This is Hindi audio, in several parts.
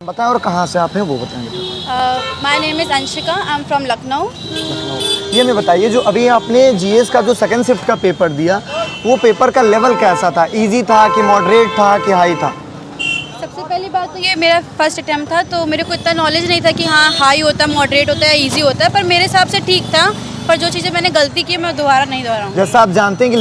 बताएं और कहाँ से आप हैं वो बताएं बेटा। My name is Anshika, I am from Lucknow. ये हमें बताइए, जो अभी आपने जीएस का जो सेकंड शिफ्ट का पेपर दिया, वो पेपर का लेवल कैसा था? इजी था कि मॉडरेट था कि हाई था? सबसे पहली बात तो ये मेरा फर्स्ट अटैम्प्ट था, तो मेरे को इतना नॉलेज नहीं था कि हाँ हाई होता है, मॉडरेट होता है, इजी होता है, पर मेरे हिसाब से ठीक था। पर जो चीज़ें मैंने गलती की मैं दोबारा नहीं दोहराऊँ। जैसा आप जानते हैं कि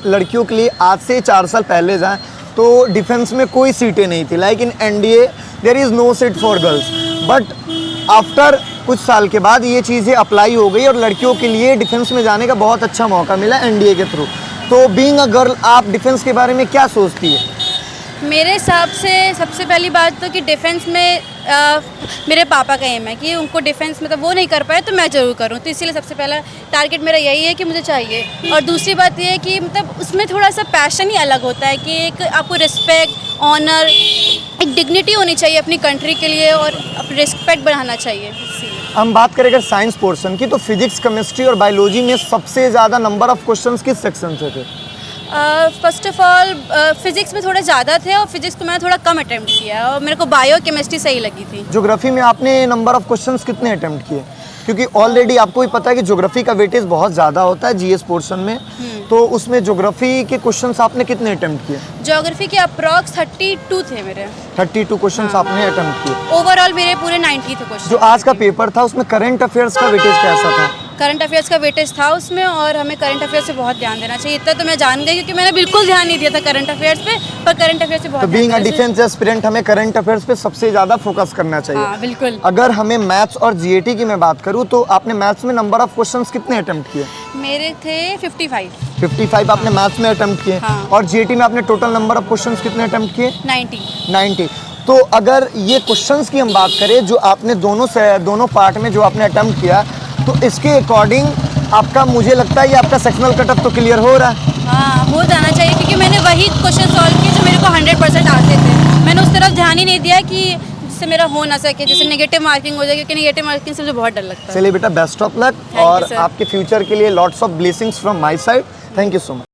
लड़कियों के लिए आज से 4 साल पहले जाएं तो डिफेंस में कोई सीटें नहीं थी। Like in NDA there is no seat for girls, but after कुछ साल के बाद ये चीज़ें अप्लाई हो गई और लड़कियों के लिए डिफेंस में जाने का बहुत अच्छा मौका मिला एनडीए के थ्रू। तो बीइंग अ गर्ल, आप डिफेंस के बारे में क्या सोचती है? मेरे हिसाब से सबसे पहली बात तो कि डिफेंस में मेरे पापा का एम है कि उनको डिफेंस मतलब वो नहीं कर पाए तो मैं ज़रूर करूँ, तो इसीलिए सबसे पहला टारगेट मेरा यही है कि मुझे चाहिए। और दूसरी बात ये है कि मतलब उसमें थोड़ा सा पैशन ही अलग होता है कि एक आपको रिस्पेक्ट, ऑनर, एक डिग्निटी होनी चाहिए अपनी कंट्री के लिए और रिस्पेक्ट बढ़ाना चाहिए। इसीलिए हम बात करें अगर साइंस पोर्शन की, तो फिजिक्स, केमिस्ट्री और बायोलॉजी में सबसे ज़्यादा नंबर ऑफ क्वेश्चंस किस सेक्शन से थे? फर्स्ट ऑफ ऑल फिजिक्स में थोड़े ज़्यादा थे और फिजिक्स को मैंने थोड़ा कम अटेम्प्ट किया और मेरे को बायो केमिस्ट्री सही लगी थी। ज्योग्राफी में आपने नंबर ऑफ क्वेश्चंस कितने अटेम्प्ट किए? क्योंकि ऑलरेडी आपको भी पता है कि ज्योग्राफी का वेटेज बहुत ज़्यादा होता है जीएस पोर्शन में, तो उसमें ज्योग्राफी के क्वेश्चंस आपने कितने अटेम्प्ट किए? ज्योग्राफी के अप्रॉक्स 32 थे मेरे। 32 क्वेश्चंस आपने अटेम्प्ट किए। ओवरऑल मेरे पूरे 90 थे जो क्वेश्चन। आज का पेपर था उसमें करंट अफेयर्स का वेटेज कैसा था? करंट अफेयर्स का वेटेज था उसमें और हमें करंट अफेयर्स से बहुत ध्यान देना चाहिए। इतना तो मैं जान गई क्योंकि मैंने बिल्कुल ध्यान नहीं दिया था करंट अफेयर्स पे, पर करंट अफेयर्स से बहुत तो बीइंग अ ध्यान देना डिफेंस एस्पिरेंट हमें करंट अफेयर्स पे सबसे ज़्यादा फोकस करना चाहिए। चाहिए। हाँ बिल्कुल। अगर हमें मैथ्स और जीएटी की मैं बात करूँ तो आपने मैथ्स में नंबर ऑफ क्वेश्चंस कितने अटेम्प्ट किए? मेरे थे 55। 55 आपने मैथ्स में अटेम्प्ट किए। हाँ। और जीएटी में आपने टोटल नंबर ऑफ क्वेश्चंस कितने अटेम्प्ट किए? 90। तो अगर ये क्वेश्चंस की हम बात करें जो आपने दोनों पार्ट में जो आपने अटेम्प्ट किया, तो इसके अकॉर्डिंग आपका, मुझे लगता है ये आपका सेक्शनल कटअप तो क्लियर हो रहा है। हाँ हो जाना चाहिए क्योंकि मैंने वही क्वेश्चन सॉल्व किए जो मेरे को 100% आते थे। मैंने उस तरफ ध्यान ही नहीं दिया कि जिससे मेरा हो ना सके, जैसे नेगेटिव मार्किंग हो जाए, क्योंकि नेगेटिव मार्किंग से मुझे बहुत डर लगता है। चलिए बेटा, बेस्ट ऑफ लक और आपके फ्यूचर के लिए lots of blessings from my side. Thank you so much.